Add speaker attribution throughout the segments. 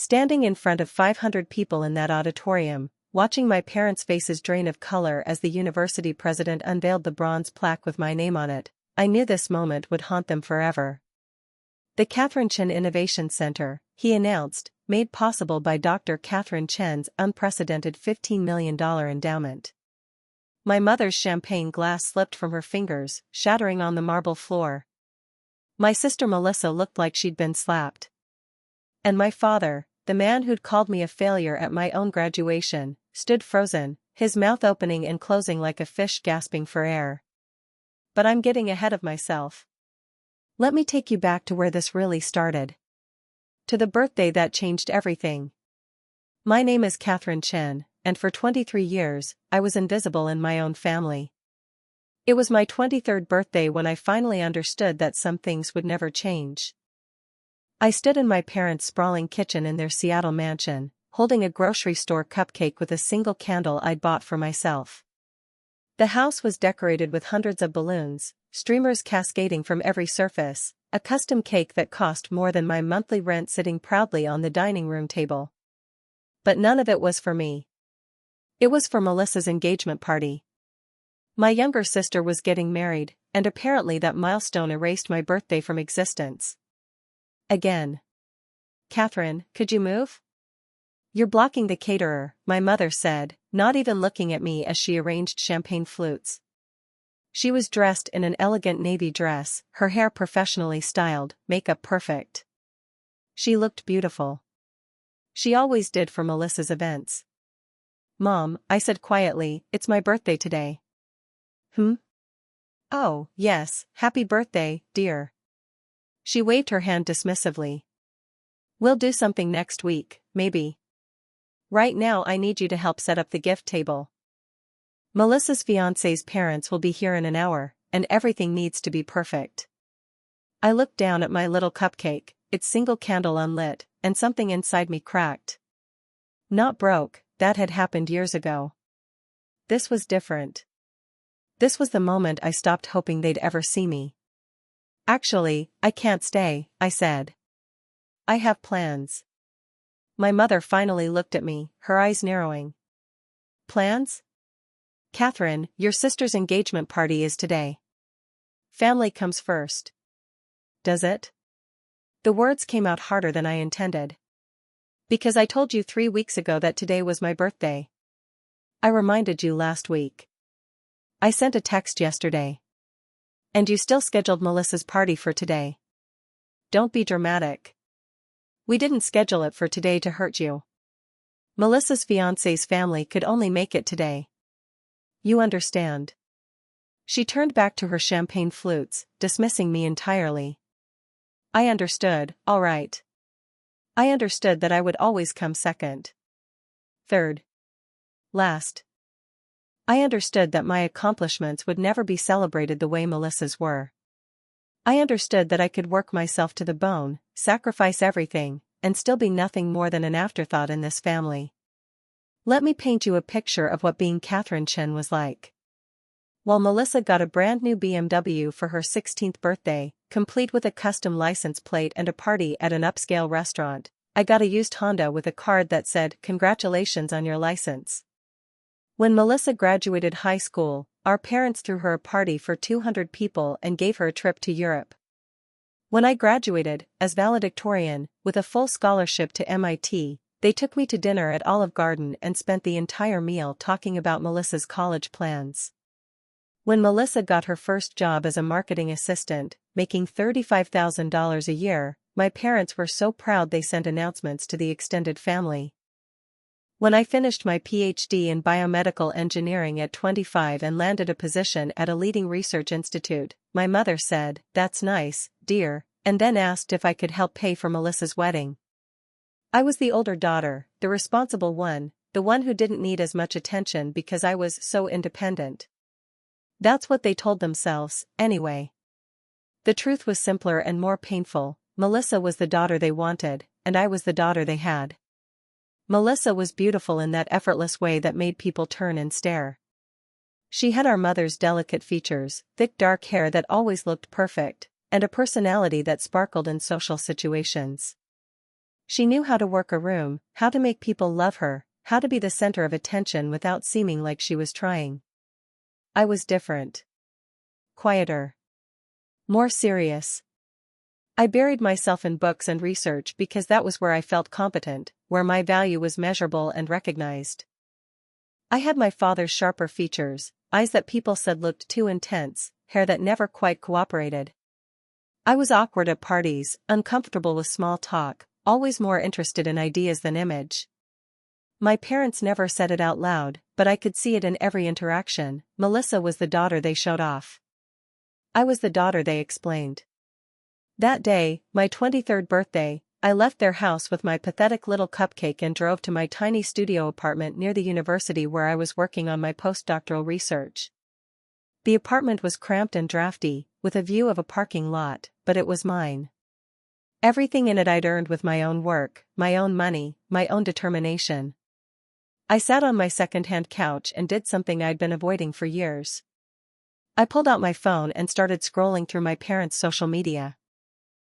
Speaker 1: Standing in front of 500 people in that auditorium, watching my parents' faces drain of color as the university president unveiled the bronze plaque with my name on it, I knew this moment would haunt them forever. The Katherine Chen Innovation Center, he announced, made possible by Dr. Katherine Chen's unprecedented $15 million endowment. My mother's champagne glass slipped from her fingers, shattering on the marble floor. My sister Melissa looked like she'd been slapped. And my father, the man who'd called me a failure at my own graduation, stood frozen, his mouth opening and closing like a fish gasping for air. But I'm getting ahead of myself. Let me take you back to where this really started. To the birthday that changed everything. My name is Katherine Chen, and for 23 years, I was invisible in my own family. It was my 23rd birthday when I finally understood that some things would never change. I stood in my parents' sprawling kitchen in their Seattle mansion, holding a grocery store cupcake with a single candle I'd bought for myself. The house was decorated with hundreds of balloons, streamers cascading from every surface, a custom cake that cost more than my monthly rent sitting proudly on the dining room table. But none of it was for me. It was for Melissa's engagement party. My younger sister was getting married, and apparently that milestone erased my birthday from existence. Again. Katherine, could you move? You're blocking the caterer, my mother said, not even looking at me as she arranged champagne flutes. She was dressed in an elegant navy dress, her hair professionally styled, makeup perfect. She looked beautiful. She always did for Melissa's events. Mom, I said quietly, it's my birthday today. Oh, yes, happy birthday, dear. She waved her hand dismissively. We'll do something next week, maybe. Right now I need you to help set up the gift table. Melissa's fiancé's parents will be here in an hour, and everything needs to be perfect. I looked down at my little cupcake, its single candle unlit, and something inside me cracked. Not broke, that had happened years ago. This was different. This was the moment I stopped hoping they'd ever see me. Actually, I can't stay, I said. I have plans. My mother finally looked at me, her eyes narrowing. Plans? Katherine, your sister's engagement party is today. Family comes first. Does it? The words came out harder than I intended. Because I told you 3 weeks ago that today was my birthday. I reminded you last week. I sent a text yesterday. And you still scheduled Melissa's party for today. Don't be dramatic. We didn't schedule it for today to hurt you. Melissa's fiancé's family could only make it today. You understand. She turned back to her champagne flutes, dismissing me entirely. I understood, all right. I understood that I would always come second. Third. Last. I understood that my accomplishments would never be celebrated the way Melissa's were. I understood that I could work myself to the bone, sacrifice everything, and still be nothing more than an afterthought in this family. Let me paint you a picture of what being Katherine Chen was like. While Melissa got a brand new BMW for her 16th birthday, complete with a custom license plate and a party at an upscale restaurant, I got a used Honda with a card that said, "Congratulations on your license." When Melissa graduated high school, our parents threw her a party for 200 people and gave her a trip to Europe. When I graduated, as valedictorian, with a full scholarship to MIT, they took me to dinner at Olive Garden and spent the entire meal talking about Melissa's college plans. When Melissa got her first job as a marketing assistant, making $35,000 a year, my parents were so proud they sent announcements to the extended family. When I finished my PhD in biomedical engineering at 25 and landed a position at a leading research institute, my mother said, "That's nice, dear," and then asked if I could help pay for Melissa's wedding. I was the older daughter, the responsible one, the one who didn't need as much attention because I was so independent. That's what they told themselves, anyway. The truth was simpler and more painful. Melissa was the daughter they wanted, and I was the daughter they had. Melissa was beautiful in that effortless way that made people turn and stare. She had our mother's delicate features, thick dark hair that always looked perfect, and a personality that sparkled in social situations. She knew how to work a room, how to make people love her, how to be the center of attention without seeming like she was trying. I was different. Quieter. More serious. I buried myself in books and research because that was where I felt competent, where my value was measurable and recognized. I had my father's sharper features, eyes that people said looked too intense, hair that never quite cooperated. I was awkward at parties, uncomfortable with small talk, always more interested in ideas than image. My parents never said it out loud, but I could see it in every interaction. Melissa was the daughter they showed off. I was the daughter they explained. That day, my 23rd birthday, I left their house with my pathetic little cupcake and drove to my tiny studio apartment near the university where I was working on my postdoctoral research. The apartment was cramped and drafty, with a view of a parking lot, but it was mine. Everything in it I'd earned with my own work, my own money, my own determination. I sat on my second-hand couch and did something I'd been avoiding for years. I pulled out my phone and started scrolling through my parents' social media.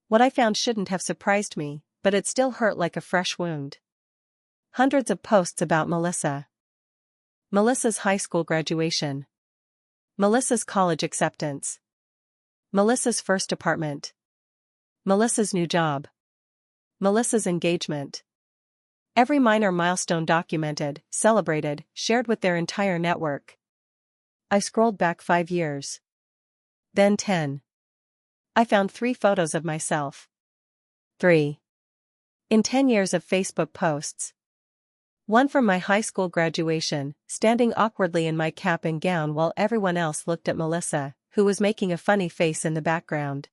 Speaker 1: What I found shouldn't have surprised me, but it still hurt like a fresh wound. Hundreds of posts about Melissa. Melissa's high school graduation. Melissa's college acceptance. Melissa's first apartment. Melissa's new job. Melissa's engagement. Every minor milestone documented, celebrated, shared with their entire network. I scrolled back 5 years. Then 10. I found 3 photos of myself. 3. In 10 years of Facebook posts. One from my high school graduation, standing awkwardly in my cap and gown while everyone else looked at Melissa, who was making a funny face in the background.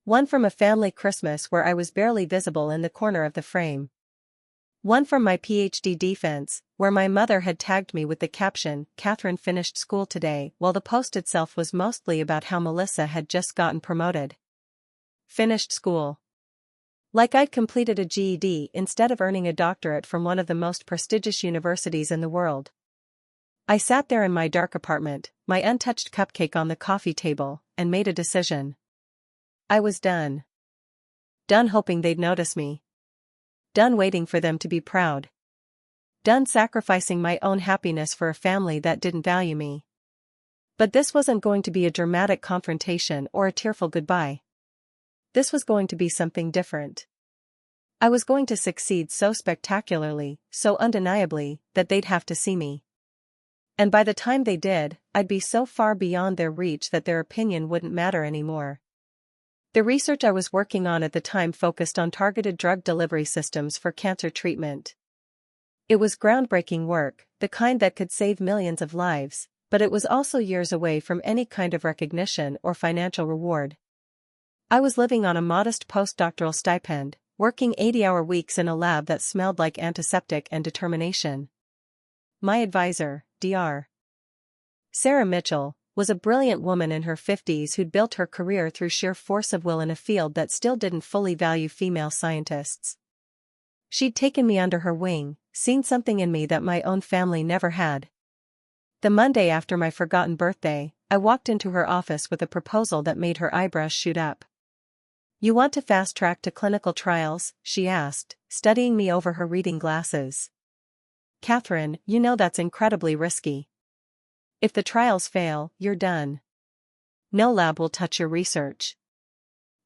Speaker 1: One from a family Christmas where I was barely visible in the corner of the frame. One from my PhD defense, where my mother had tagged me with the caption, "Katherine finished school today," while the post itself was mostly about how Melissa had just gotten promoted. Finished school. Like I'd completed a GED instead of earning a doctorate from one of the most prestigious universities in the world. I sat there in my dark apartment, my untouched cupcake on the coffee table, and made a decision. I was done. Done hoping they'd notice me. Done waiting for them to be proud. Done sacrificing my own happiness for a family that didn't value me. But this wasn't going to be a dramatic confrontation or a tearful goodbye. This was going to be something different. I was going to succeed so spectacularly, so undeniably, that they'd have to see me. And by the time they did, I'd be so far beyond their reach that their opinion wouldn't matter anymore. The research I was working on at the time focused on targeted drug delivery systems for cancer treatment. It was groundbreaking work, the kind that could save millions of lives, but it was also years away from any kind of recognition or financial reward. I was living on a modest postdoctoral stipend, working 80-hour weeks in a lab that smelled like antiseptic and determination. My advisor, Dr. Sarah Mitchell, was a brilliant woman in her 50s who'd built her career through sheer force of will in a field that still didn't fully value female scientists. She'd taken me under her wing, seen something in me that my own family never had. The Monday after my forgotten birthday, I walked into her office with a proposal that made her eyebrows shoot up. "You want to fast-track to clinical trials?" she asked, studying me over her reading glasses. "Katherine, you know that's incredibly risky. If the trials fail, you're done. No lab will touch your research.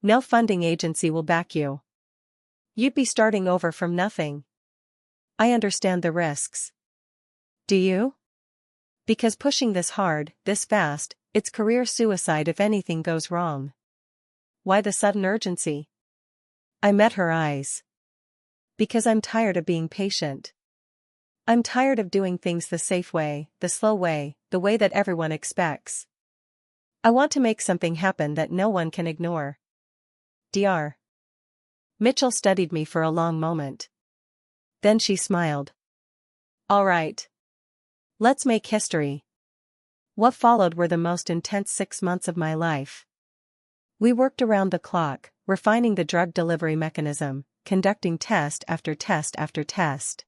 Speaker 1: No funding agency will back you. You'd be starting over from nothing. I understand the risks. Do you? Because pushing this hard, this fast, it's career suicide if anything goes wrong." Why the sudden urgency? I met her eyes. Because I'm tired of being patient. I'm tired of doing things the safe way, the slow way, the way that everyone expects. I want to make something happen that no one can ignore. Dr. Mitchell studied me for a long moment. Then she smiled. "All right. Let's make history." What followed were the most intense 6 months of my life. We worked around the clock, refining the drug delivery mechanism, conducting test after test after test.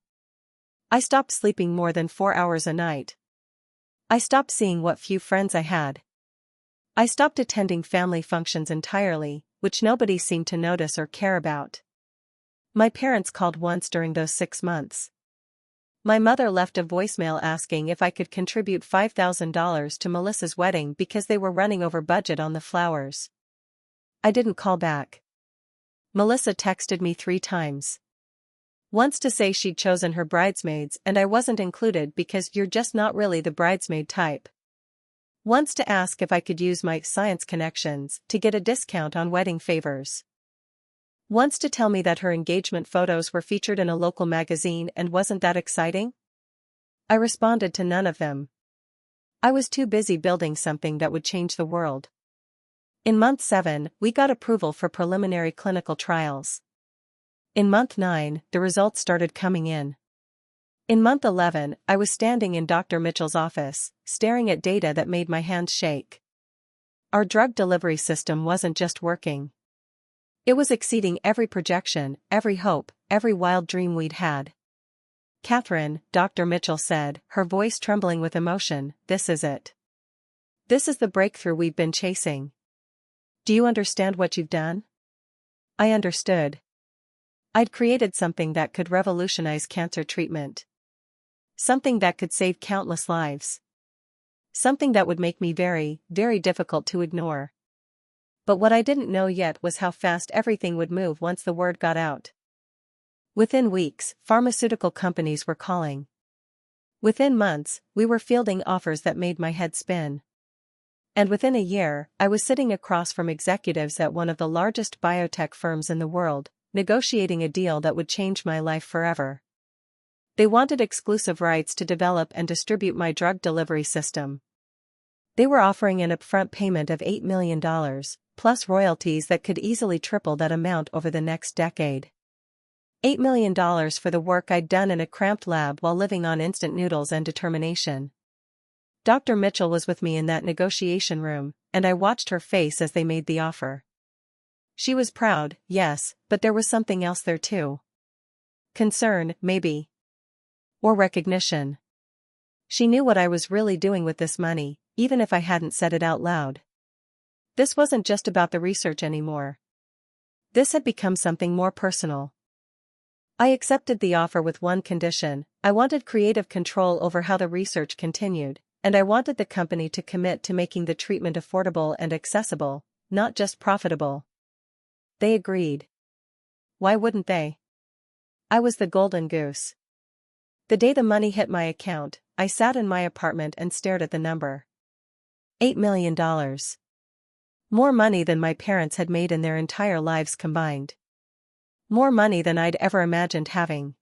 Speaker 1: I stopped sleeping more than 4 hours a night. I stopped seeing what few friends I had. I stopped attending family functions entirely, which nobody seemed to notice or care about. My parents called once during those 6 months. My mother left a voicemail asking if I could contribute $5,000 to Melissa's wedding because they were running over budget on the flowers. I didn't call back. Melissa texted me 3 times. Once to say she'd chosen her bridesmaids and I wasn't included because you're just not really the bridesmaid type. Once to ask if I could use my science connections to get a discount on wedding favors. Once to tell me that her engagement photos were featured in a local magazine and wasn't that exciting? I responded to none of them. I was too busy building something that would change the world. In month 7, we got approval for preliminary clinical trials. In month 9, the results started coming in. In month 11, I was standing in Dr. Mitchell's office, staring at data that made my hands shake. Our drug delivery system wasn't just working. It was exceeding every projection, every hope, every wild dream we'd had. Katherine, Dr. Mitchell said, her voice trembling with emotion, this is it. This is the breakthrough we've been chasing. Do you understand what you've done? I understood. I'd created something that could revolutionize cancer treatment. Something that could save countless lives. Something that would make me very, very difficult to ignore. But what I didn't know yet was how fast everything would move once the word got out. Within weeks, pharmaceutical companies were calling. Within months, we were fielding offers that made my head spin. And within a year, I was sitting across from executives at one of the largest biotech firms in the world, negotiating a deal that would change my life forever. They wanted exclusive rights to develop and distribute my drug delivery system. They were offering an upfront payment of $8 million, plus royalties that could easily triple that amount over the next decade. $8 million for the work I'd done in a cramped lab while living on instant noodles and determination. Dr. Mitchell was with me in that negotiation room, and I watched her face as they made the offer. She was proud, yes, but there was something else there too. Concern, maybe. Or recognition. She knew what I was really doing with this money, even if I hadn't said it out loud. This wasn't just about the research anymore. This had become something more personal. I accepted the offer with one condition: I wanted creative control over how the research continued, and I wanted the company to commit to making the treatment affordable and accessible, not just profitable. They agreed. Why wouldn't they? I was the golden goose. The day the money hit my account, I sat in my apartment and stared at the number. $8 million. More money than my parents had made in their entire lives combined. More money than I'd ever imagined having.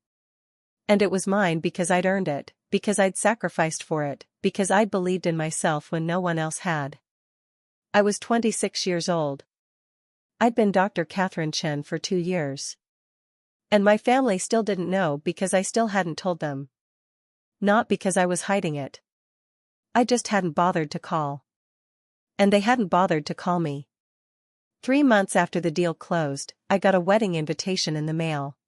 Speaker 1: And it was mine because I'd earned it, because I'd sacrificed for it, because I'd believed in myself when no one else had. I was 26 years old. I'd been Dr. Katherine Chen for 2 years. And my family still didn't know because I still hadn't told them. Not because I was hiding it. I just hadn't bothered to call. And they hadn't bothered to call me. 3 months after the deal closed, I got a wedding invitation in the mail.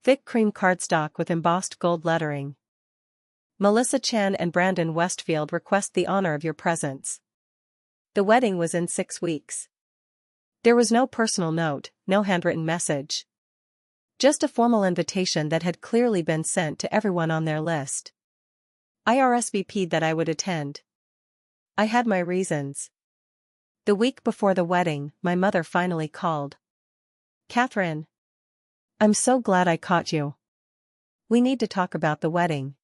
Speaker 1: Thick cream cardstock with embossed gold lettering. Melissa Chen and Brandon Westfield request the honor of your presence. The wedding was in 6 weeks. There was no personal note, no handwritten message. Just a formal invitation that had clearly been sent to everyone on their list. I RSVP'd that I would attend. I had my reasons. The week before the wedding, my mother finally called. Katherine. I'm so glad I caught you. We need to talk about the wedding.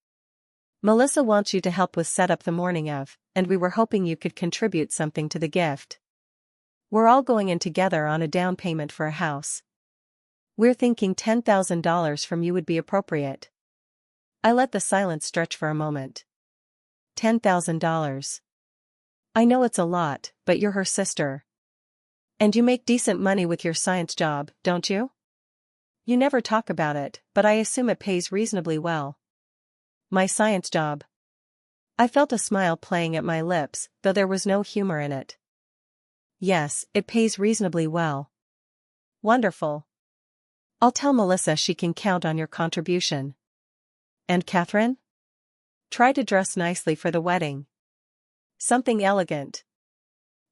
Speaker 1: Melissa wants you to help with setup the morning of, and we were hoping you could contribute something to the gift. We're all going in together on a down payment for a house. We're thinking $10,000 from you would be appropriate. I let the silence stretch for a moment. $10,000. I know it's a lot, but you're her sister. And you make decent money with your science job, don't you? You never talk about it, but I assume it pays reasonably well. My science job. I felt a smile playing at my lips, though there was no humor in it. Yes, it pays reasonably well. Wonderful. I'll tell Melissa she can count on your contribution. And Katherine? Try to dress nicely for the wedding. Something elegant.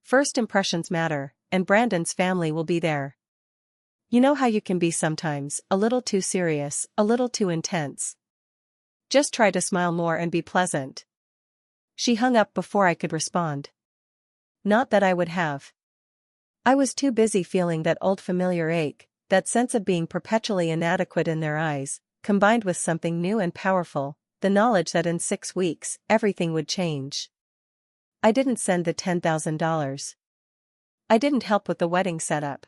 Speaker 1: First impressions matter, and Brandon's family will be there. You know how you can be sometimes, a little too serious, a little too intense. Just try to smile more and be pleasant. She hung up before I could respond. Not that I would have. I was too busy feeling that old familiar ache, that sense of being perpetually inadequate in their eyes, combined with something new and powerful, the knowledge that in 6 weeks, everything would change. I didn't send the $10,000. I didn't help with the wedding setup.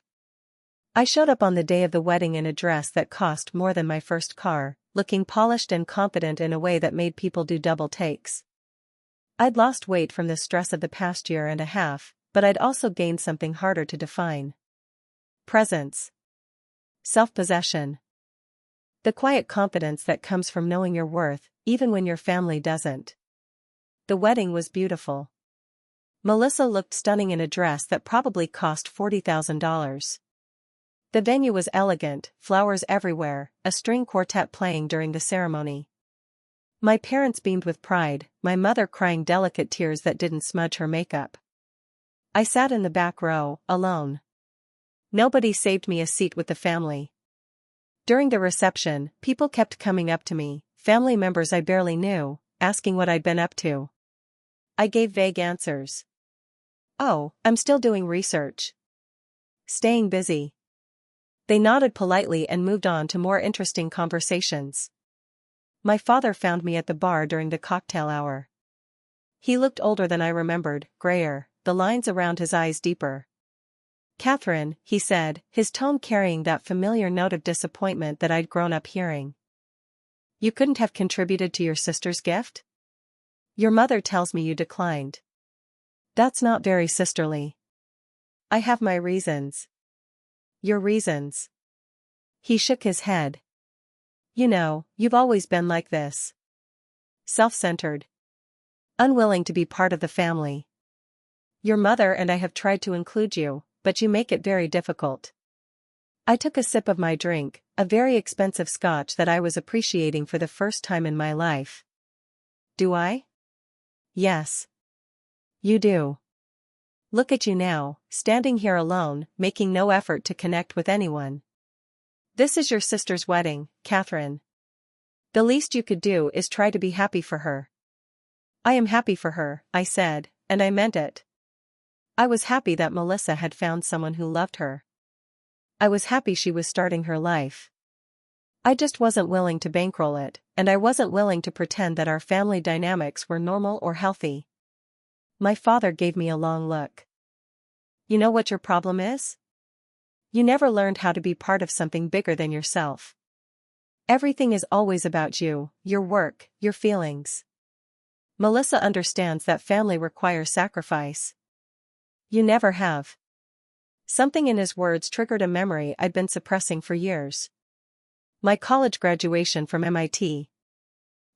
Speaker 1: I showed up on the day of the wedding in a dress that cost more than my first car, looking polished and confident in a way that made people do double takes. I'd lost weight from the stress of the past year and a half, but I'd also gained something harder to define. Presence. Self-possession. The quiet confidence that comes from knowing your worth, even when your family doesn't. The wedding was beautiful. Melissa looked stunning in a dress that probably cost $40,000. The venue was elegant, flowers everywhere, a string quartet playing during the ceremony. My parents beamed with pride, my mother crying delicate tears that didn't smudge her makeup. I sat in the back row, alone. Nobody saved me a seat with the family. During the reception, people kept coming up to me, family members I barely knew, asking what I'd been up to. I gave vague answers. Oh, I'm still doing research. Staying busy. They nodded politely and moved on to more interesting conversations. My father found me at the bar during the cocktail hour. He looked older than I remembered, grayer, the lines around his eyes deeper. "Katherine," he said, his tone carrying that familiar note of disappointment that I'd grown up hearing. "You couldn't have contributed to your sister's gift? Your mother tells me you declined." "That's not very sisterly." "I have my reasons." "Your reasons?" He shook his head. "You know, you've always been like this. Self-centered. Unwilling to be part of the family. Your mother and I have tried to include you, but you make it very difficult." I took a sip of my drink, a very expensive scotch that I was appreciating for the first time in my life. "Do I?" "Yes. You do. Look at you now, standing here alone, making no effort to connect with anyone. This is your sister's wedding, Katherine. The least you could do is try to be happy for her." "I am happy for her," I said, and I meant it. I was happy that Melissa had found someone who loved her. I was happy she was starting her life. I just wasn't willing to bankroll it, and I wasn't willing to pretend that our family dynamics were normal or healthy. My father gave me a long look. "You know what your problem is? You never learned how to be part of something bigger than yourself. Everything is always about you, your work, your feelings. Melissa understands that family requires sacrifice. You never have." Something in his words triggered a memory I'd been suppressing for years. My college graduation from MIT.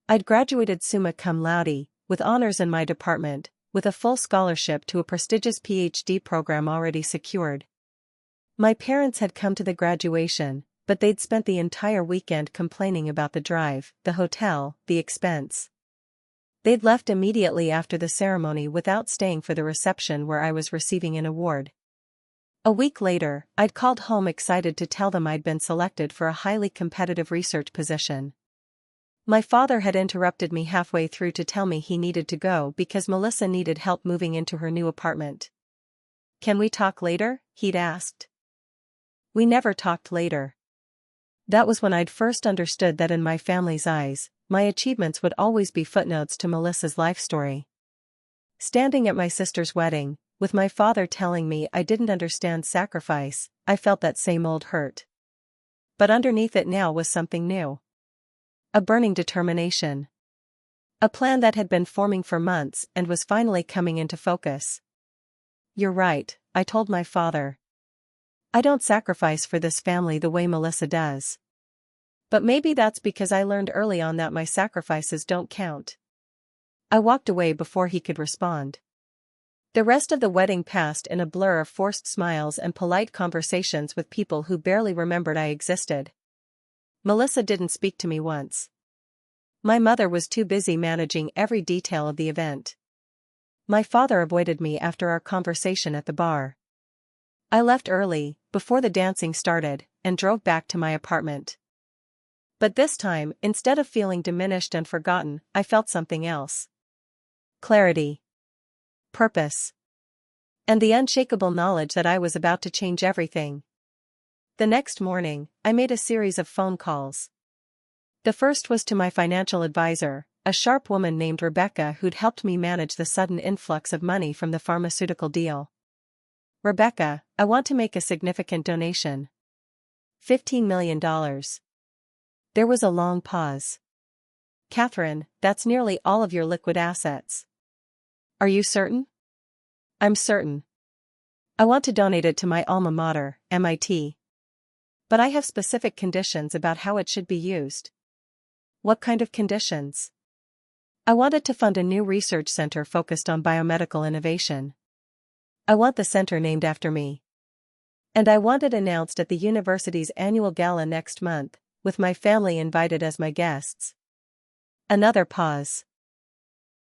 Speaker 1: I'd graduated summa cum laude, with honors in my department, with a full scholarship to a prestigious PhD program already secured. My parents had come to the graduation, but they'd spent the entire weekend complaining about the drive, the hotel, the expense. They'd left immediately after the ceremony without staying for the reception where I was receiving an award. A week later, I'd called home excited to tell them I'd been selected for a highly competitive research position. My father had interrupted me halfway through to tell me he needed to go because Melissa needed help moving into her new apartment. "Can we talk later?" he'd asked. We never talked later. That was when I'd first understood that in my family's eyes, my achievements would always be footnotes to Melissa's life story. Standing at my sister's wedding, with my father telling me I didn't understand sacrifice, I felt that same old hurt. But underneath it now was something new. A burning determination. A plan that had been forming for months and was finally coming into focus. "You're right," I told my father. "I don't sacrifice for this family the way Melissa does. But maybe that's because I learned early on that my sacrifices don't count." I walked away before he could respond. The rest of the wedding passed in a blur of forced smiles and polite conversations with people who barely remembered I existed. Melissa didn't speak to me once. My mother was too busy managing every detail of the event. My father avoided me after our conversation at the bar. I left early, before the dancing started, and drove back to my apartment. But this time, instead of feeling diminished and forgotten, I felt something else. Clarity. Purpose. And the unshakable knowledge that I was about to change everything. The next morning, I made a series of phone calls. The first was to my financial advisor, a sharp woman named Rebecca who'd helped me manage the sudden influx of money from the pharmaceutical deal. Rebecca, I want to make a significant donation. $15 million. There was a long pause. Katherine, that's nearly all of your liquid assets. Are you certain? I'm certain. I want to donate it to my alma mater, MIT. But I have specific conditions about how it should be used. What kind of conditions? I want it to fund a new research center focused on biomedical innovation. I want the center named after me. And I want it announced at the university's annual gala next month, with my family invited as my guests. Another pause.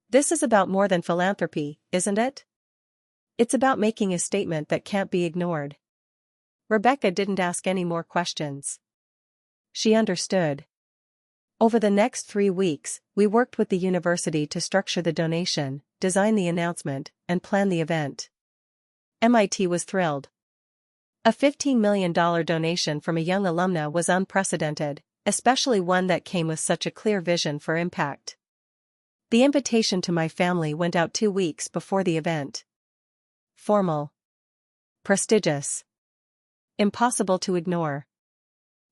Speaker 1: This is about more than philanthropy, isn't it? It's about making a statement that can't be ignored. Rebecca didn't ask any more questions. She understood. Over the next 3 weeks, we worked with the university to structure the donation, design the announcement, and plan the event. MIT was thrilled. A $15 million donation from a young alumna was unprecedented, especially one that came with such a clear vision for impact. The invitation to my family went out 2 weeks before the event. Formal. Prestigious. Impossible to ignore.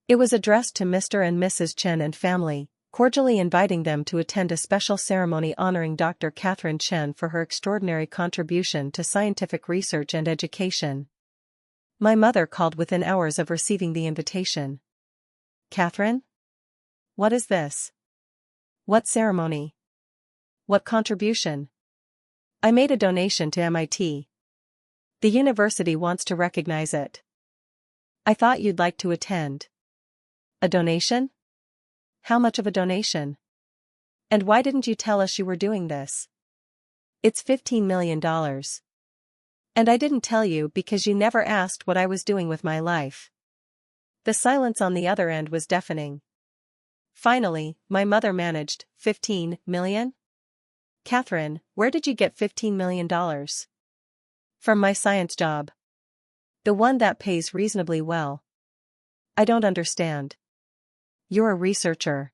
Speaker 1: It was addressed to Mr. and Mrs. Chen and family, cordially inviting them to attend a special ceremony honoring Dr. Katherine Chen for her extraordinary contribution to scientific research and education. My mother called within hours of receiving the invitation. Katherine? What is this? What ceremony? What contribution? I made a donation to MIT. The university wants to recognize it. I thought you'd like to attend. A donation? How much of a donation? And why didn't you tell us you were doing this? It's $15 million. And I didn't tell you because you never asked what I was doing with my life. The silence on the other end was deafening. Finally, my mother managed, $15 million? Katherine, where did you get $15 million? From my science job. The one that pays reasonably well. I don't understand. You're a researcher.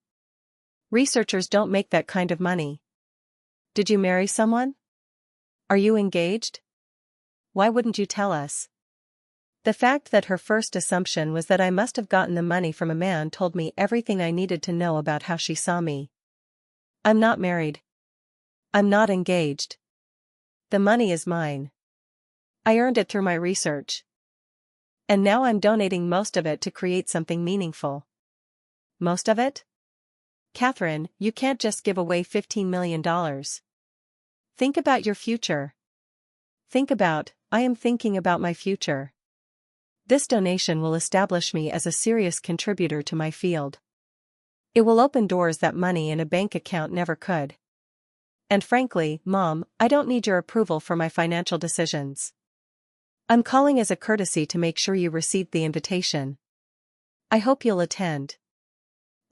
Speaker 1: Researchers don't make that kind of money. Did you marry someone? Are you engaged? Why wouldn't you tell us? The fact that her first assumption was that I must have gotten the money from a man told me everything I needed to know about how she saw me. I'm not married. I'm not engaged. The money is mine. I earned it through my research. And now I'm donating most of it to create something meaningful. Most of it? Katherine, you can't just give away $15 million. Think about your future. I am thinking about my future. This donation will establish me as a serious contributor to my field. It will open doors that money in a bank account never could. And frankly, Mom, I don't need your approval for my financial decisions. I'm calling as a courtesy to make sure you received the invitation. I hope you'll attend.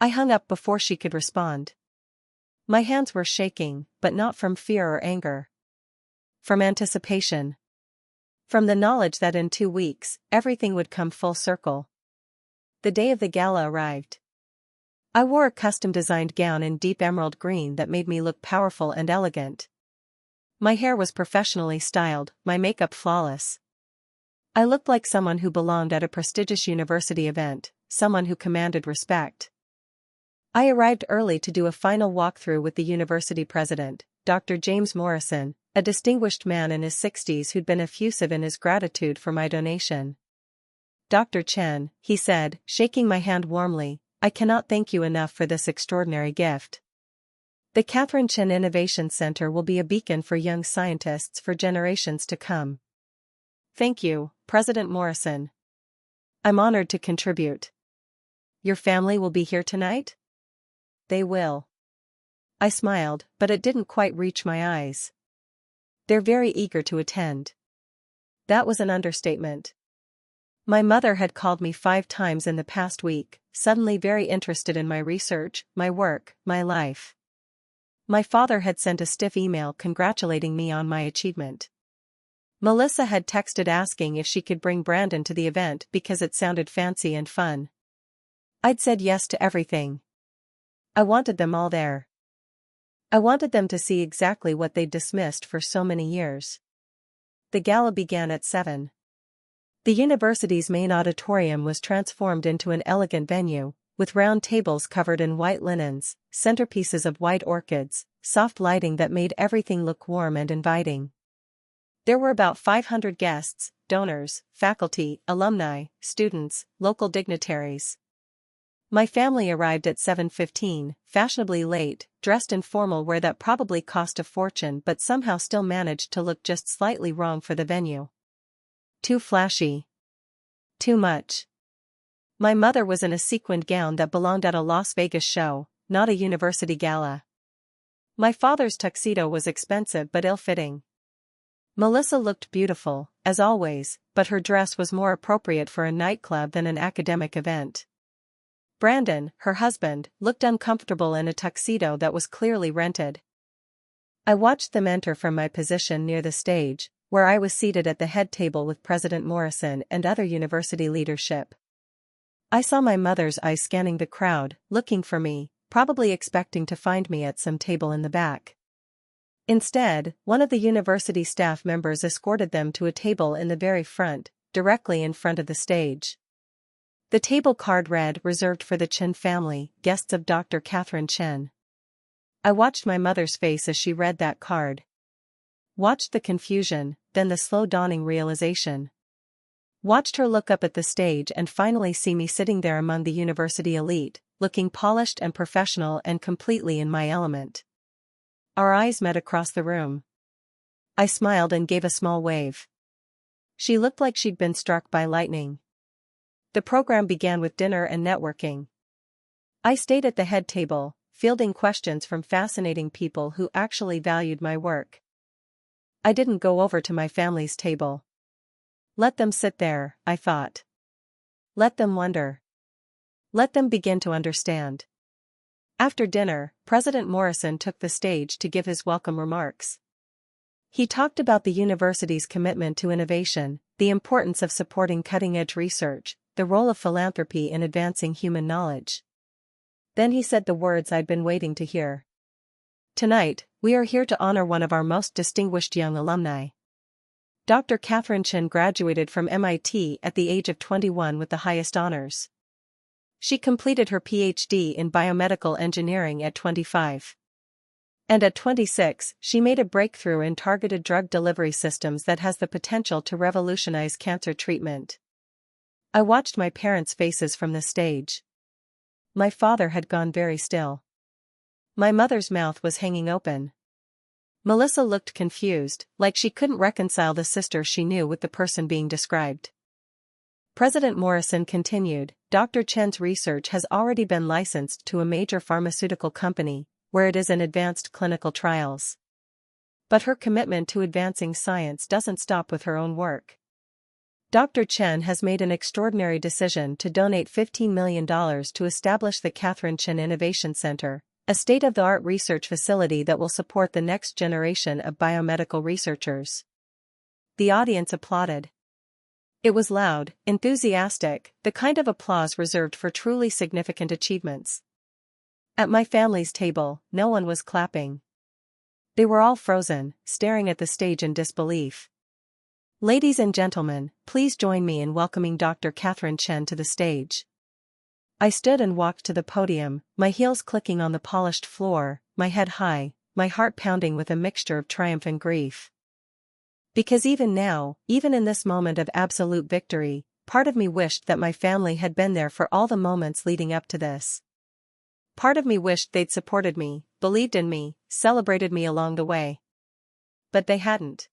Speaker 1: I hung up before she could respond. My hands were shaking, but not from fear or anger. From anticipation. From the knowledge that in 2 weeks, everything would come full circle. The day of the gala arrived. I wore a custom-designed gown in deep emerald green that made me look powerful and elegant. My hair was professionally styled, my makeup flawless. I looked like someone who belonged at a prestigious university event, someone who commanded respect. I arrived early to do a final walkthrough with the university president, Dr. James Morrison, a distinguished man in his 60s who'd been effusive in his gratitude for my donation. Dr. Chen, he said, shaking my hand warmly, I cannot thank you enough for this extraordinary gift. The Katherine Chen Innovation Center will be a beacon for young scientists for generations to come. Thank you, President Morrison. I'm honored to contribute. Your family will be here tonight? They will. I smiled, but it didn't quite reach my eyes. They're very eager to attend. That was an understatement. My mother had called me 5 times in the past week, suddenly very interested in my research, my work, my life. My father had sent a stiff email congratulating me on my achievement. Melissa had texted asking if she could bring Brandon to the event because it sounded fancy and fun. I'd said yes to everything. I wanted them all there. I wanted them to see exactly what they'd dismissed for so many years. The gala began at 7. The university's main auditorium was transformed into an elegant venue, with round tables covered in white linens, centerpieces of white orchids, soft lighting that made everything look warm and inviting. There were about 500 guests, donors, faculty, alumni, students, local dignitaries. My family arrived at 7:15, fashionably late, dressed in formal wear that probably cost a fortune but somehow still managed to look just slightly wrong for the venue. Too flashy. Too much. My mother was in a sequined gown that belonged at a Las Vegas show, not a university gala. My father's tuxedo was expensive but ill-fitting. Melissa looked beautiful, as always, but her dress was more appropriate for a nightclub than an academic event. Brandon, her husband, looked uncomfortable in a tuxedo that was clearly rented. I watched them enter from my position near the stage, where I was seated at the head table with President Morrison and other university leadership. I saw my mother's eyes scanning the crowd, looking for me, probably expecting to find me at some table in the back. Instead, one of the university staff members escorted them to a table in the very front, directly in front of the stage. The table card read, "Reserved for the Chen family, guests of Dr. Katherine Chen." I watched my mother's face as she read that card. Watched the confusion, then the slow dawning realization. Watched her look up at the stage and finally see me sitting there among the university elite, looking polished and professional and completely in my element. Our eyes met across the room. I smiled and gave a small wave. She looked like she'd been struck by lightning. The program began with dinner and networking. I stayed at the head table, fielding questions from fascinating people who actually valued my work. I didn't go over to my family's table. Let them sit there, I thought. Let them wonder. Let them begin to understand. After dinner, President Morrison took the stage to give his welcome remarks. He talked about the university's commitment to innovation, the importance of supporting cutting-edge research, the role of philanthropy in advancing human knowledge. Then he said the words I'd been waiting to hear. Tonight, we are here to honor one of our most distinguished young alumni. Dr. Katherine Chen graduated from MIT at the age of 21 with the highest honors. She completed her PhD in biomedical engineering at 25. And at 26, she made a breakthrough in targeted drug delivery systems that has the potential to revolutionize cancer treatment. I watched my parents' faces from the stage. My father had gone very still. My mother's mouth was hanging open. Melissa looked confused, like she couldn't reconcile the sister she knew with the person being described. President Morrison continued, "Dr. Chen's research has already been licensed to a major pharmaceutical company, where it is in advanced clinical trials. But her commitment to advancing science doesn't stop with her own work. Dr. Chen has made an extraordinary decision to donate $15 million to establish the Katherine Chen Innovation Center, a state-of-the-art research facility that will support the next generation of biomedical researchers." The audience applauded. It was loud, enthusiastic, the kind of applause reserved for truly significant achievements. At my family's table, no one was clapping. They were all frozen, staring at the stage in disbelief. Ladies and gentlemen, please join me in welcoming Dr. Katherine Chen to the stage. I stood and walked to the podium, my heels clicking on the polished floor, my head high, my heart pounding with a mixture of triumph and grief. Because even now, even in this moment of absolute victory, part of me wished that my family had been there for all the moments leading up to this. Part of me wished they'd supported me, believed in me, celebrated me along the way. But they hadn't.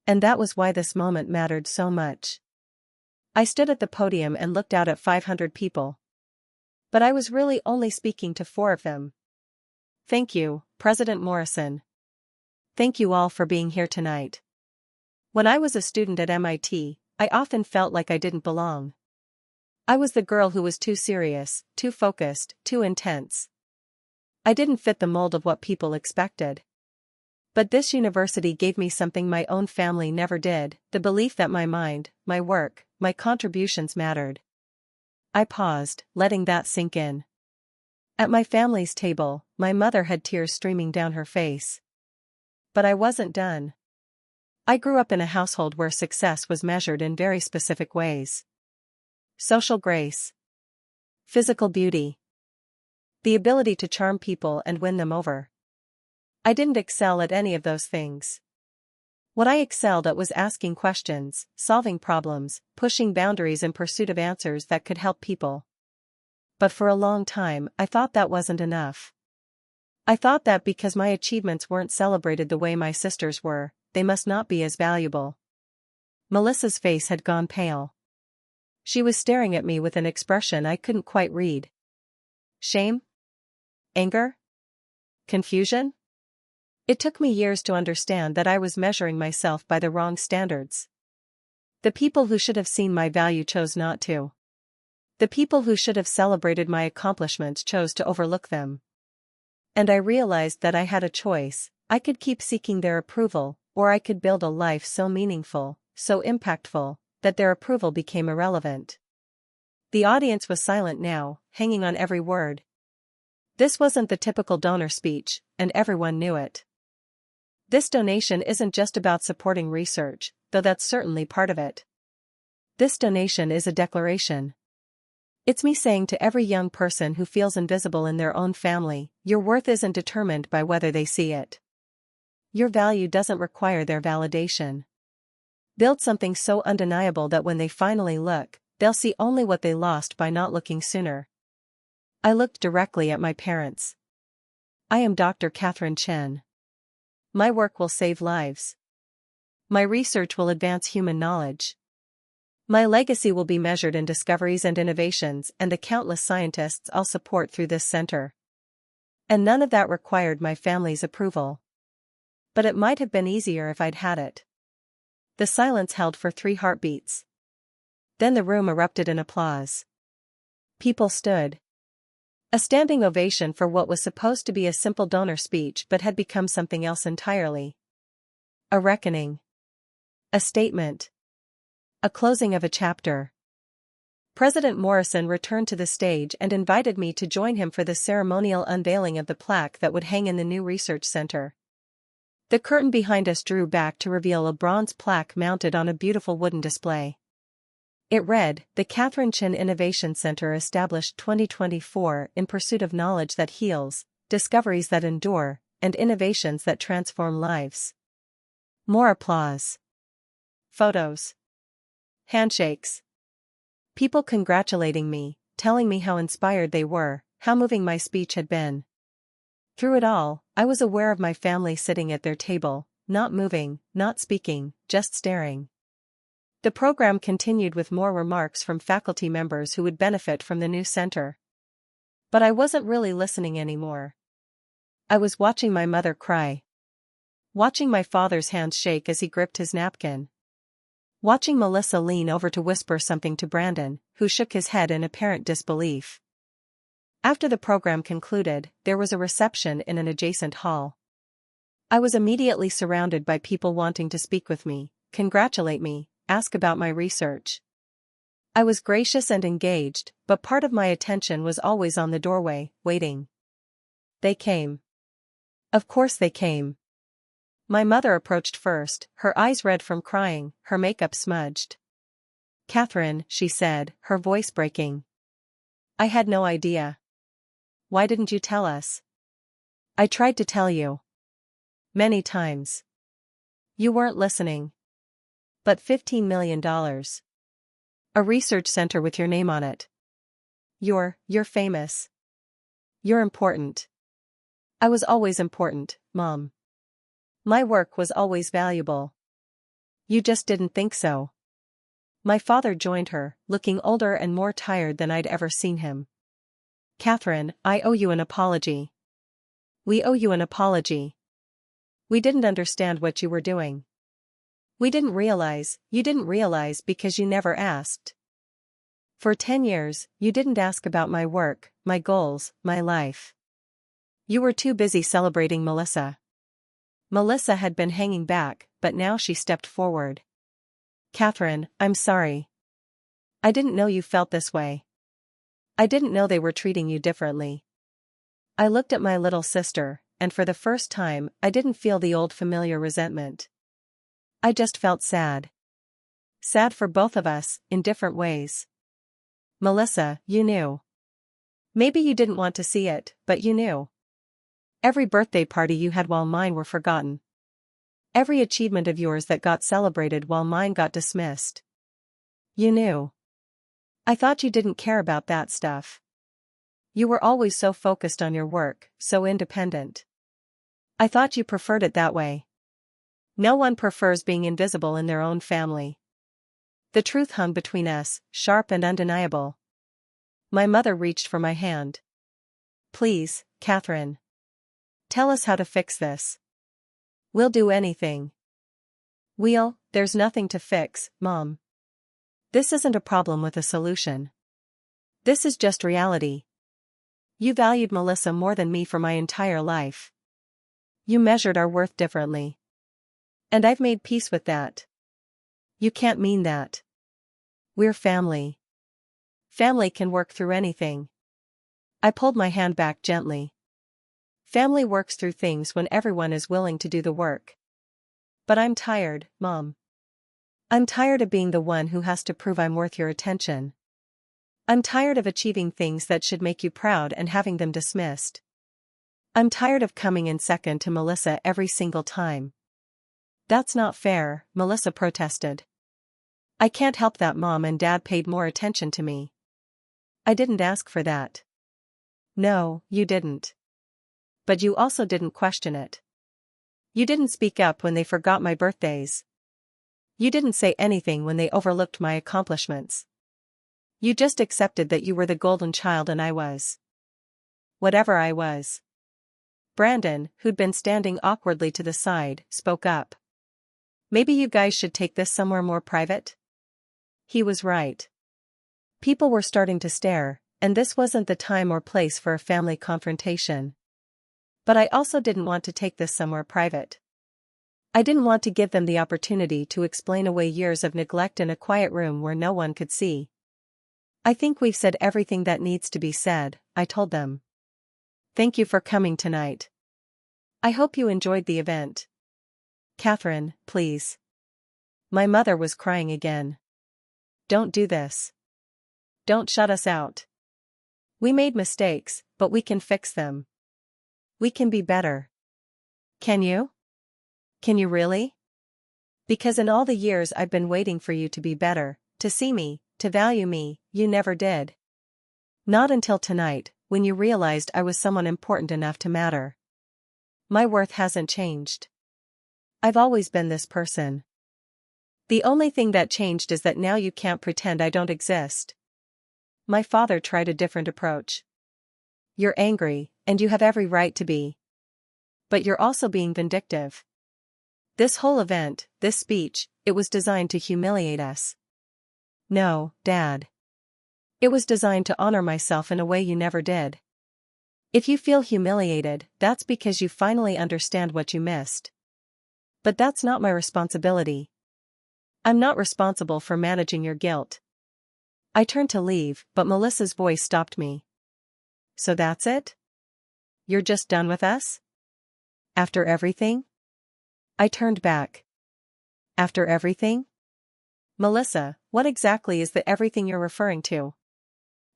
Speaker 1: And that was why this moment mattered so much. I stood at the podium and looked out at 500 people. But I was really only speaking to 4 of them. Thank you, President Morrison. Thank you all for being here tonight. When I was a student at MIT, I often felt like I didn't belong. I was the girl who was too serious, too focused, too intense. I didn't fit the mold of what people expected. But this university gave me something my own family never did, the belief that my mind, my work, my contributions mattered. I paused, letting that sink in. At my family's table, my mother had tears streaming down her face. But I wasn't done. I grew up in a household where success was measured in very specific ways. Social grace. Physical beauty. The ability to charm people and win them over. I didn't excel at any of those things. What I excelled at was asking questions, solving problems, pushing boundaries in pursuit of answers that could help people. But for a long time, I thought that wasn't enough. I thought that because my achievements weren't celebrated the way my sisters were, they must not be as valuable. Melissa's face had gone pale. She was staring at me with an expression I couldn't quite read. Shame? Anger? Confusion? It took me years to understand that I was measuring myself by the wrong standards. The people who should have seen my value chose not to. The people who should have celebrated my accomplishments chose to overlook them. And I realized that I had a choice. I could keep seeking their approval, or I could build a life so meaningful, so impactful, that their approval became irrelevant. The audience was silent now, hanging on every word. This wasn't the typical donor speech, and everyone knew it. This donation isn't just about supporting research, though that's certainly part of it. This donation is a declaration. It's me saying to every young person who feels invisible in their own family, your worth isn't determined by whether they see it. Your value doesn't require their validation. Build something so undeniable that when they finally look, they'll see only what they lost by not looking sooner. I looked directly at my parents. I am Dr. Katherine Chen. My work will save lives. My research will advance human knowledge. My legacy will be measured in discoveries and innovations and the countless scientists I'll support through this center. And none of that required my family's approval. But it might have been easier if I'd had it. The silence held for 3 heartbeats. Then the room erupted in applause. People stood. A standing ovation for what was supposed to be a simple donor speech but had become something else entirely. A reckoning. A statement. A closing of a chapter. President Morrison returned to the stage and invited me to join him for the ceremonial unveiling of the plaque that would hang in the new research center. The curtain behind us drew back to reveal a bronze plaque mounted on a beautiful wooden display. It read, "The Katherine Chen Innovation Center established 2024 in pursuit of knowledge that heals, discoveries that endure, and innovations that transform lives." More applause. Photos. Handshakes. People congratulating me, telling me how inspired they were, how moving my speech had been. Through it all, I was aware of my family sitting at their table, not moving, not speaking, just staring. The program continued with more remarks from faculty members who would benefit from the new center. But I wasn't really listening anymore. I was watching my mother cry. Watching my father's hands shake as he gripped his napkin. Watching Melissa lean over to whisper something to Brandon, who shook his head in apparent disbelief. After the program concluded, there was a reception in an adjacent hall. I was immediately surrounded by people wanting to speak with me, congratulate me, ask about my research. I was gracious and engaged, but part of my attention was always on the doorway, waiting. They came. Of course they came. My mother approached first, her eyes red from crying, her makeup smudged. "Katherine," she said, her voice breaking. "I had no idea. Why didn't you tell us?" "I tried to tell you. Many times. You weren't listening. But $15 million. A research center with your name on it. You're famous. You're important." "I was always important, Mom. My work was always valuable. You just didn't think so." My father joined her, looking older and more tired than I'd ever seen him. "Katherine, I owe you an apology. We owe you an apology. We didn't understand what you were doing." You didn't realize because you never asked. For 10 years, you didn't ask about my work, my goals, my life. You were too busy celebrating Melissa. Melissa had been hanging back, but now she stepped forward. Katherine, I'm sorry. I didn't know you felt this way. I didn't know they were treating you differently. I looked at my little sister, and for the first time, I didn't feel the old familiar resentment. I just felt sad. Sad for both of us, in different ways. Melissa, you knew. Maybe you didn't want to see it, but you knew. Every birthday party you had while mine were forgotten. Every achievement of yours that got celebrated while mine got dismissed. You knew. I thought you didn't care about that stuff. You were always so focused on your work, so independent. I thought you preferred it that way. No one prefers being invisible in their own family. The truth hung between us, sharp and undeniable. My mother reached for my hand. Please, Katherine. Tell us how to fix this. We'll do anything. There's nothing to fix, Mom. This isn't a problem with a solution. This is just reality. You valued Melissa more than me for my entire life. You measured our worth differently. And I've made peace with that. You can't mean that. We're family. Family can work through anything. I pulled my hand back gently. Family works through things when everyone is willing to do the work. But I'm tired, Mom. I'm tired of being the one who has to prove I'm worth your attention. I'm tired of achieving things that should make you proud and having them dismissed. I'm tired of coming in second to Melissa every single time. That's not fair, Melissa protested. I can't help that Mom and Dad paid more attention to me. I didn't ask for that. No, you didn't. But you also didn't question it. You didn't speak up when they forgot my birthdays. You didn't say anything when they overlooked my accomplishments. You just accepted that you were the golden child and I was whatever I was. Brandon, who'd been standing awkwardly to the side, spoke up. Maybe you guys should take this somewhere more private? He was right. People were starting to stare, and this wasn't the time or place for a family confrontation. But I also didn't want to take this somewhere private. I didn't want to give them the opportunity to explain away years of neglect in a quiet room where no one could see. I think we've said everything that needs to be said, I told them. Thank you for coming tonight. I hope you enjoyed the event. Katherine, please. My mother was crying again. Don't do this. Don't shut us out. We made mistakes, but we can fix them. We can be better. Can you? Can you really? Because in all the years I've been waiting for you to be better, to see me, to value me, you never did. Not until tonight, when you realized I was someone important enough to matter. My worth hasn't changed. I've always been this person. The only thing that changed is that now you can't pretend I don't exist. My father tried a different approach. You're angry, and you have every right to be. But you're also being vindictive. This whole event, this speech, it was designed to humiliate us. No, Dad. It was designed to honor myself in a way you never did. If you feel humiliated, that's because you finally understand what you missed. But that's not my responsibility. I'm not responsible for managing your guilt. I turned to leave, but Melissa's voice stopped me. So that's it? You're just done with us? After everything? I turned back. After everything? Melissa, what exactly is the everything you're referring to?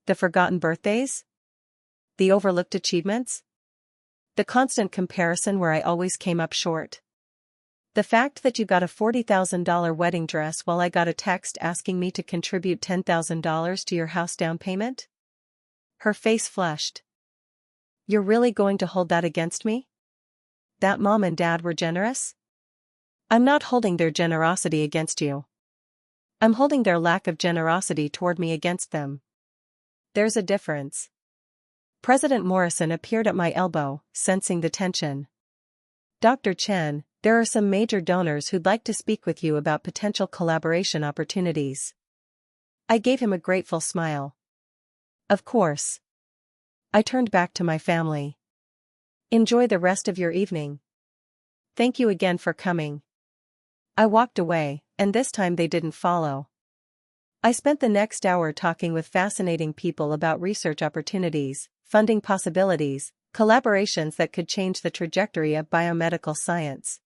Speaker 1: The forgotten birthdays? The overlooked achievements? The constant comparison where I always came up short? The fact that you got a $40,000 wedding dress while I got a text asking me to contribute $10,000 to your house down payment? Her face flushed. You're really going to hold that against me? That Mom and Dad were generous? I'm not holding their generosity against you. I'm holding their lack of generosity toward me against them. There's a difference. President Morrison appeared at my elbow, sensing the tension. Dr. Chen, There are some major donors who'd like to speak with you about potential collaboration opportunities. I gave him a grateful smile. Of course. I turned back to my family. Enjoy the rest of your evening. Thank you again for coming. I walked away, and this time they didn't follow. I spent the next hour talking with fascinating people about research opportunities, funding possibilities, collaborations that could change the trajectory of biomedical science.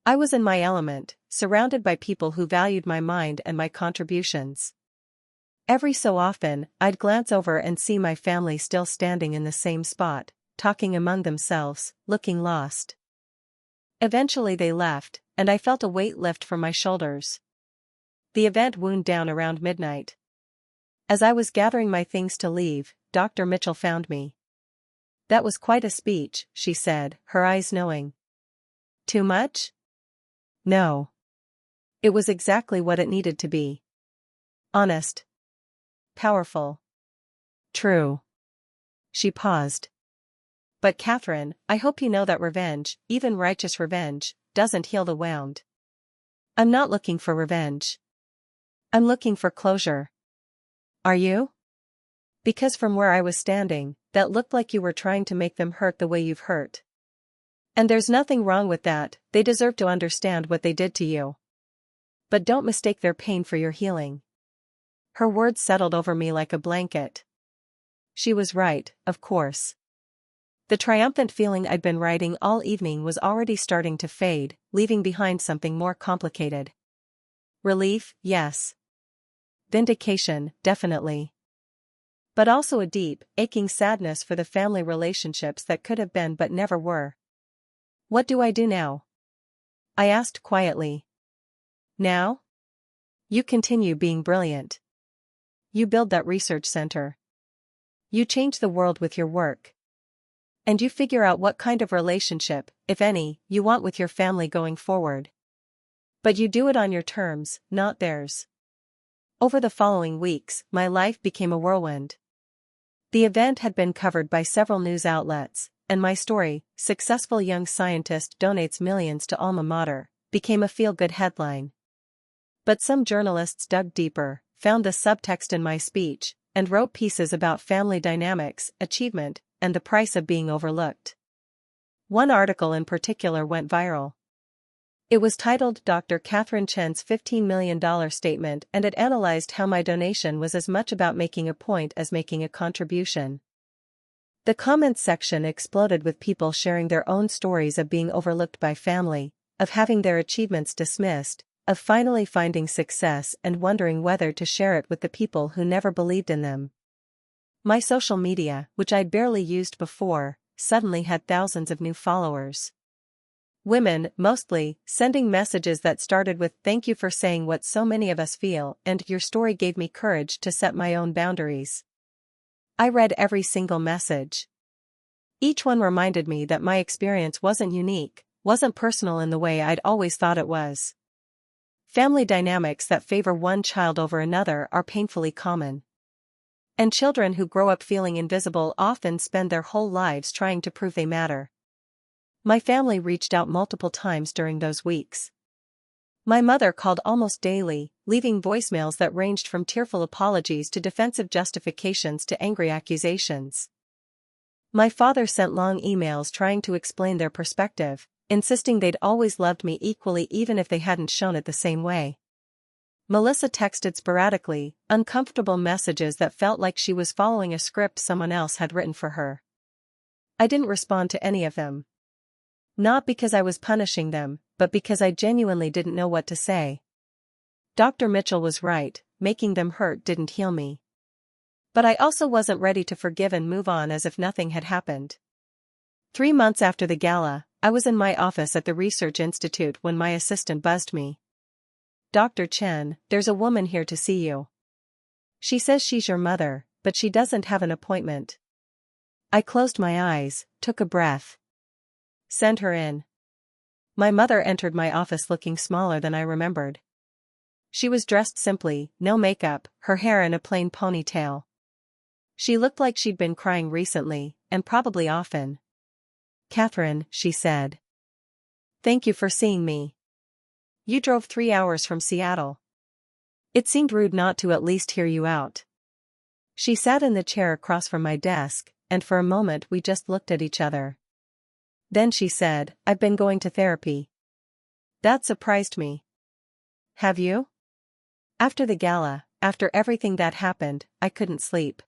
Speaker 1: I was in my element, surrounded by people who valued my mind and my contributions. Every so often, I'd glance over and see my family still standing in the same spot, talking among themselves, looking lost. Eventually they left, and I felt a weight lift from my shoulders. The event wound down around midnight. As I was gathering my things to leave, Dr. Mitchell found me. That was quite a speech, she said, her eyes knowing. Too much? No. It was exactly what it needed to be. Honest. Powerful. True. She paused. But Katherine, I hope you know that revenge, even righteous revenge, doesn't heal the wound. I'm not looking for revenge. I'm looking for closure. Are you? Because from where I was standing, that looked like you were trying to make them hurt the way you've hurt. And there's nothing wrong with that, they deserve to understand what they did to you. But don't mistake their pain for your healing. Her words settled over me like a blanket. She was right, of course. The triumphant feeling I'd been riding all evening was already starting to fade, leaving behind something more complicated. Relief, yes. Vindication, definitely. But also a deep, aching sadness for the family relationships that could have been but never were. What do I do now? I asked quietly. Now? You continue being brilliant. You build that research center. You change the world with your work. And you figure out what kind of relationship, if any, you want with your family going forward. But you do it on your terms, not theirs. Over the following weeks, my life became a whirlwind. The event had been covered by several news outlets, and my story, "Successful Young Scientist Donates Millions to Alma Mater," became a feel-good headline. But some journalists dug deeper, found the subtext in my speech, and wrote pieces about family dynamics, achievement, and the price of being overlooked. One article in particular went viral. It was titled Dr. Katherine Chen's $15 million statement, and it analyzed how my donation was as much about making a point as making a contribution. The comments section exploded with people sharing their own stories of being overlooked by family, of having their achievements dismissed, of finally finding success and wondering whether to share it with the people who never believed in them. My social media, which I'd barely used before, suddenly had thousands of new followers. Women, mostly, sending messages that started with "Thank you for saying what so many of us feel," and "Your story gave me courage to set my own boundaries." I read every single message. Each one reminded me that my experience wasn't unique, wasn't personal in the way I'd always thought it was. Family dynamics that favor one child over another are painfully common. And children who grow up feeling invisible often spend their whole lives trying to prove they matter. My family reached out multiple times during those weeks. My mother called almost daily, leaving voicemails that ranged from tearful apologies to defensive justifications to angry accusations. My father sent long emails trying to explain their perspective, insisting they'd always loved me equally even if they hadn't shown it the same way. Melissa texted sporadically, uncomfortable messages that felt like she was following a script someone else had written for her. I didn't respond to any of them. Not because I was punishing them, but because I genuinely didn't know what to say. Dr. Mitchell was right, making them hurt didn't heal me. But I also wasn't ready to forgive and move on as if nothing had happened. 3 months after the gala, I was in my office at the Research Institute when my assistant buzzed me. "Dr. Chen, there's a woman here to see you. She says she's your mother, but she doesn't have an appointment." I closed my eyes, took a breath. "Send her in." My mother entered my office looking smaller than I remembered. She was dressed simply, no makeup, her hair in a plain ponytail. She looked like she'd been crying recently, and probably often. "Katherine," she said. Thank you for seeing me. You drove 3 hours from Seattle. It seemed rude not to at least hear you out. She sat in the chair across from my desk, and for a moment we just looked at each other. Then she said, I've been going to therapy. That surprised me. Have you? After the gala, after everything that happened, I couldn't sleep.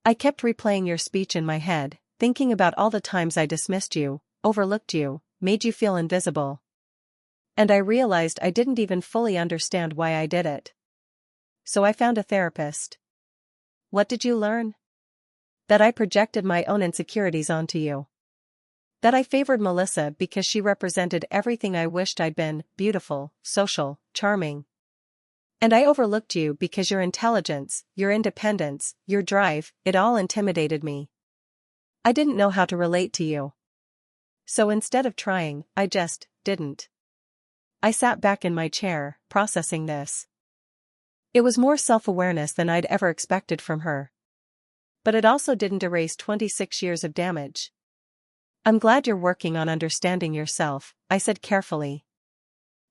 Speaker 1: I kept replaying your speech in my head, thinking about all the times I dismissed you, overlooked you, made you feel invisible. And I realized I didn't even fully understand why I did it. So I found a therapist. What did you learn? That I projected my own insecurities onto you. That I favored Melissa because she represented everything I wished I'd been: beautiful, social, charming. And I overlooked you because your intelligence, your independence, your drive, it all intimidated me. I didn't know how to relate to you. So instead of trying, I just didn't. I sat back in my chair, processing this. It was more self-awareness than I'd ever expected from her. But it also didn't erase 26 years of damage. I'm glad you're working on understanding yourself, I said carefully.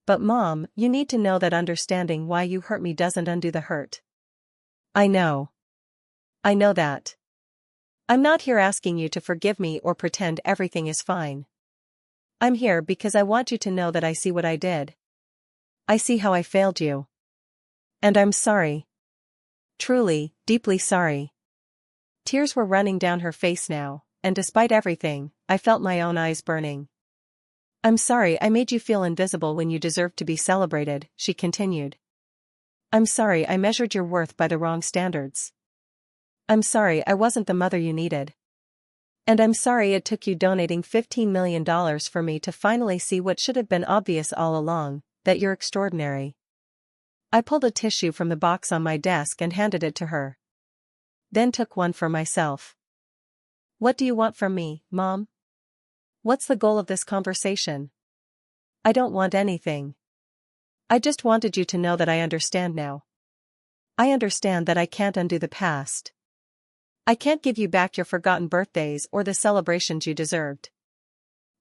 Speaker 1: But Mom, you need to know that understanding why you hurt me doesn't undo the hurt. I know. I know that. I'm not here asking you to forgive me or pretend everything is fine. I'm here because I want you to know that I see what I did. I see how I failed you. And I'm sorry. Truly, deeply sorry. Tears were running down her face now, and despite everything, I felt my own eyes burning. I'm sorry I made you feel invisible when you deserved to be celebrated, she continued. I'm sorry I measured your worth by the wrong standards. I'm sorry I wasn't the mother you needed. And I'm sorry it took you donating $15 million for me to finally see what should have been obvious all along, that you're extraordinary. I pulled a tissue from the box on my desk and handed it to her. Then took one for myself. What do you want from me, Mom? What's the goal of this conversation? I don't want anything. I just wanted you to know that I understand now. I understand that I can't undo the past. I can't give you back your forgotten birthdays or the celebrations you deserved.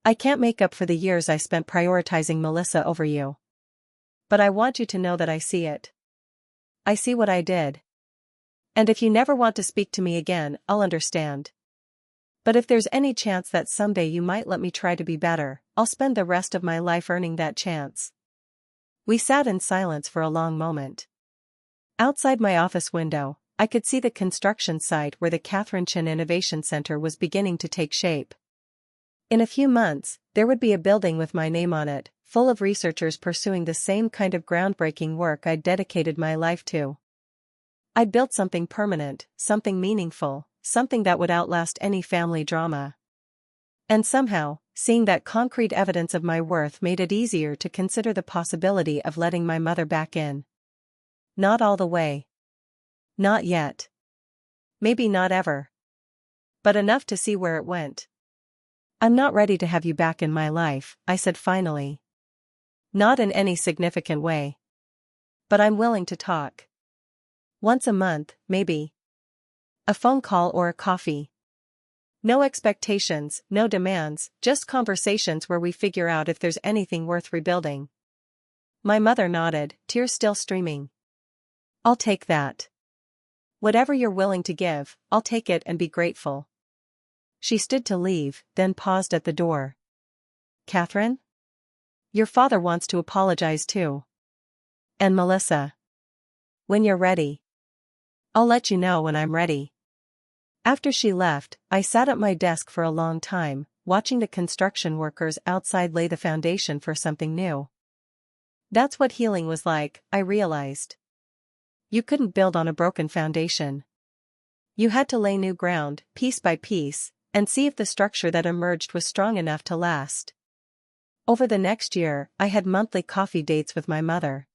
Speaker 1: I can't make up for the years I spent prioritizing Melissa over you. But I want you to know that I see it. I see what I did. And if you never want to speak to me again, I'll understand. But if there's any chance that someday you might let me try to be better, I'll spend the rest of my life earning that chance. We sat in silence for a long moment. Outside my office window, I could see the construction site where the Katherine Chen Innovation Center was beginning to take shape. In a few months, there would be a building with my name on it, full of researchers pursuing the same kind of groundbreaking work I'd dedicated my life to. I'd built something permanent, something meaningful, something that would outlast any family drama. And somehow, seeing that concrete evidence of my worth made it easier to consider the possibility of letting my mother back in. Not all the way. Not yet. Maybe not ever. But enough to see where it went. I'm not ready to have you back in my life, I said finally. Not in any significant way. But I'm willing to talk. Once a month, maybe. A phone call or a coffee. No expectations, no demands, just conversations where we figure out if there's anything worth rebuilding. My mother nodded, tears still streaming. I'll take that. Whatever you're willing to give, I'll take it and be grateful. She stood to leave, then paused at the door. Katherine? Your father wants to apologize too. And Melissa. When you're ready. I'll let you know when I'm ready. After she left, I sat at my desk for a long time, watching the construction workers outside lay the foundation for something new. That's what healing was like, I realized. You couldn't build on a broken foundation. You had to lay new ground, piece by piece, and see if the structure that emerged was strong enough to last. Over the next year, I had monthly coffee dates with my mother.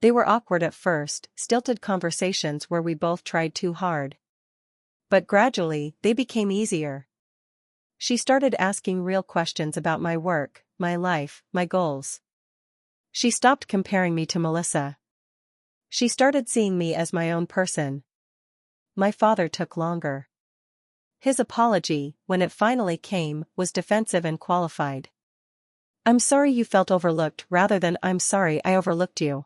Speaker 1: They were awkward at first, stilted conversations where we both tried too hard. But gradually, they became easier. She started asking real questions about my work, my life, my goals. She stopped comparing me to Melissa. She started seeing me as my own person. My father took longer. His apology, when it finally came, was defensive and qualified. I'm sorry you felt overlooked rather than I'm sorry I overlooked you.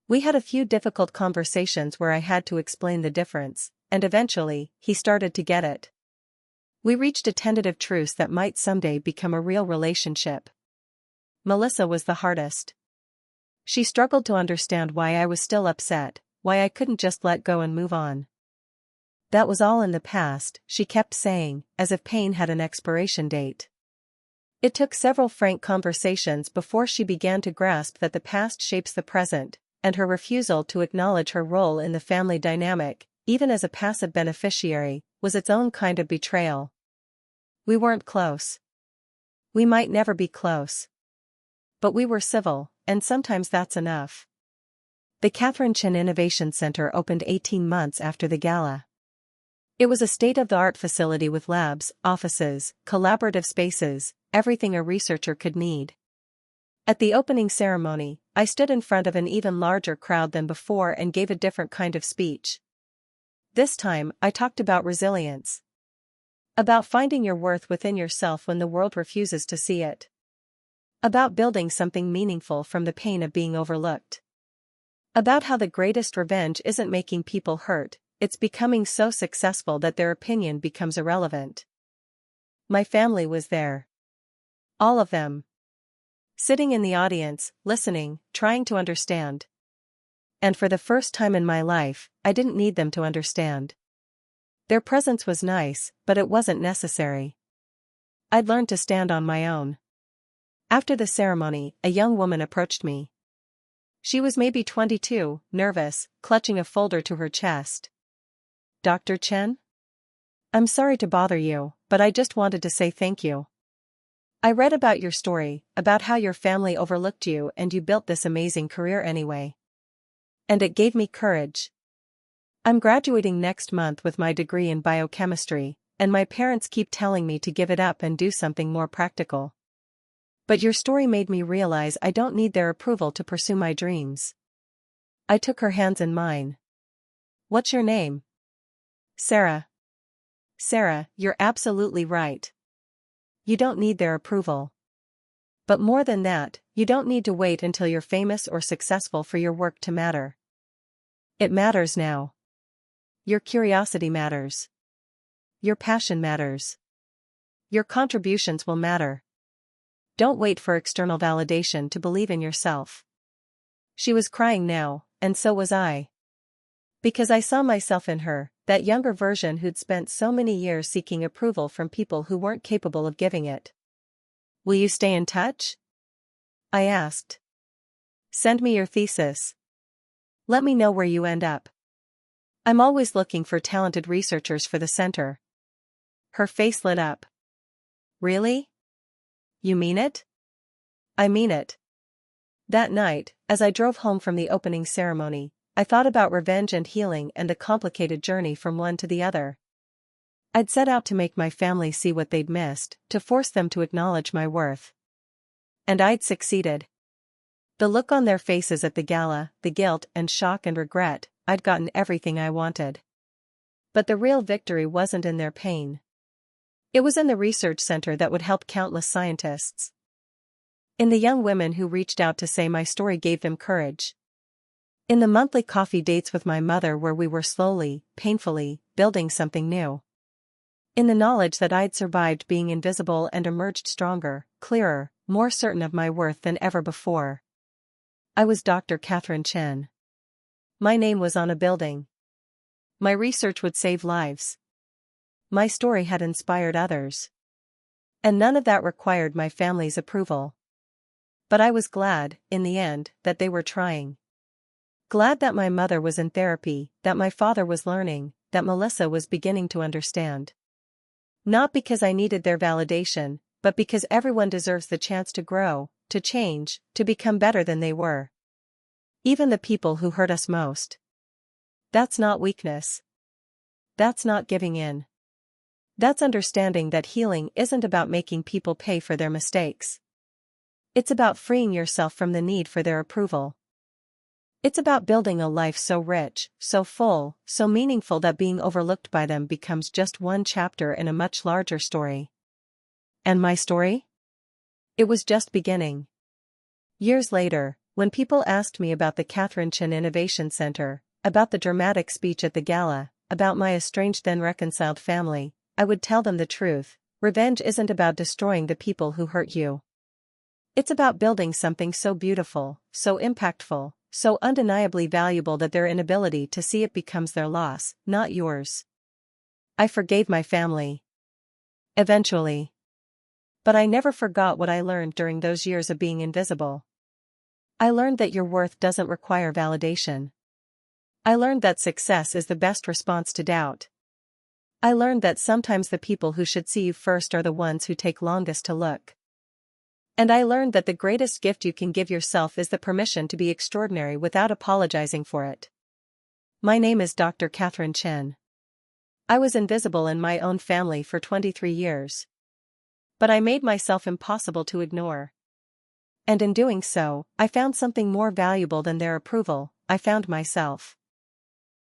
Speaker 1: We had a few difficult conversations where I had to explain the difference, and eventually, he started to get it. We reached a tentative truce that might someday become a real relationship. Melissa was the hardest. She struggled to understand why I was still upset, why I couldn't just let go and move on. That was all in the past, she kept saying, as if pain had an expiration date. It took several frank conversations before she began to grasp that the past shapes the present, and her refusal to acknowledge her role in the family dynamic, even as a passive beneficiary, was its own kind of betrayal. We weren't close. We might never be close. But we were civil, and sometimes that's enough. The Katherine Chen Innovation Center opened 18 months after the gala. It was a state-of-the-art facility with labs, offices, collaborative spaces, everything a researcher could need. At the opening ceremony, I stood in front of an even larger crowd than before and gave a different kind of speech. This time, I talked about resilience. About finding your worth within yourself when the world refuses to see it. About building something meaningful from the pain of being overlooked. About how the greatest revenge isn't making people hurt, it's becoming so successful that their opinion becomes irrelevant. My family was there. All of them. Sitting in the audience, listening, trying to understand. And for the first time in my life, I didn't need them to understand. Their presence was nice, but it wasn't necessary. I'd learned to stand on my own. After the ceremony, a young woman approached me. She was maybe 22, nervous, clutching a folder to her chest. Dr. Chen? I'm sorry to bother you, but I just wanted to say thank you. I read about your story, about how your family overlooked you and you built this amazing career anyway. And it gave me courage. I'm graduating next month with my degree in biochemistry, and my parents keep telling me to give it up and do something more practical. But your story made me realize I don't need their approval to pursue my dreams. I took her hands in mine. What's your name? Sarah. Sarah, you're absolutely right. You don't need their approval. But more than that, you don't need to wait until you're famous or successful for your work to matter. It matters now. Your curiosity matters. Your passion matters. Your contributions will matter. Don't wait for external validation to believe in yourself. She was crying now, and so was I. Because I saw myself in her, that younger version who'd spent so many years seeking approval from people who weren't capable of giving it. Will you stay in touch? I asked. Send me your thesis. Let me know where you end up. I'm always looking for talented researchers for the center. Her face lit up. Really? You mean it? I mean it. That night, as I drove home from the opening ceremony, I thought about revenge and healing and the complicated journey from one to the other. I'd set out to make my family see what they'd missed, to force them to acknowledge my worth. And I'd succeeded. The look on their faces at the gala, the guilt and shock and regret, I'd gotten everything I wanted. But the real victory wasn't in their pain. It was in the research center that would help countless scientists. In the young women who reached out to say my story gave them courage. In the monthly coffee dates with my mother where we were slowly, painfully, building something new. In the knowledge that I'd survived being invisible and emerged stronger, clearer, more certain of my worth than ever before. I was Dr. Katherine Chen. My name was on a building. My research would save lives. My story had inspired others. And none of that required my family's approval. But I was glad, in the end, that they were trying. Glad that my mother was in therapy, that my father was learning, that Melissa was beginning to understand. Not because I needed their validation, but because everyone deserves the chance to grow, to change, to become better than they were. Even the people who hurt us most. That's not weakness. That's not giving in. That's understanding that healing isn't about making people pay for their mistakes. It's about freeing yourself from the need for their approval. It's about building a life so rich, so full, so meaningful that being overlooked by them becomes just one chapter in a much larger story. And my story? It was just beginning. Years later, when people asked me about the Katherine Chen Innovation Center, about the dramatic speech at the gala, about my estranged then reconciled family, I would tell them the truth. Revenge isn't about destroying the people who hurt you. It's about building something so beautiful, so impactful, so undeniably valuable that their inability to see it becomes their loss, not yours. I forgave my family. Eventually. But I never forgot what I learned during those years of being invisible. I learned that your worth doesn't require validation. I learned that success is the best response to doubt. I learned that sometimes the people who should see you first are the ones who take longest to look. And I learned that the greatest gift you can give yourself is the permission to be extraordinary without apologizing for it. My name is Dr. Katherine Chen. I was invisible in my own family for 23 years. But I made myself impossible to ignore. And in doing so, I found something more valuable than their approval. I found myself.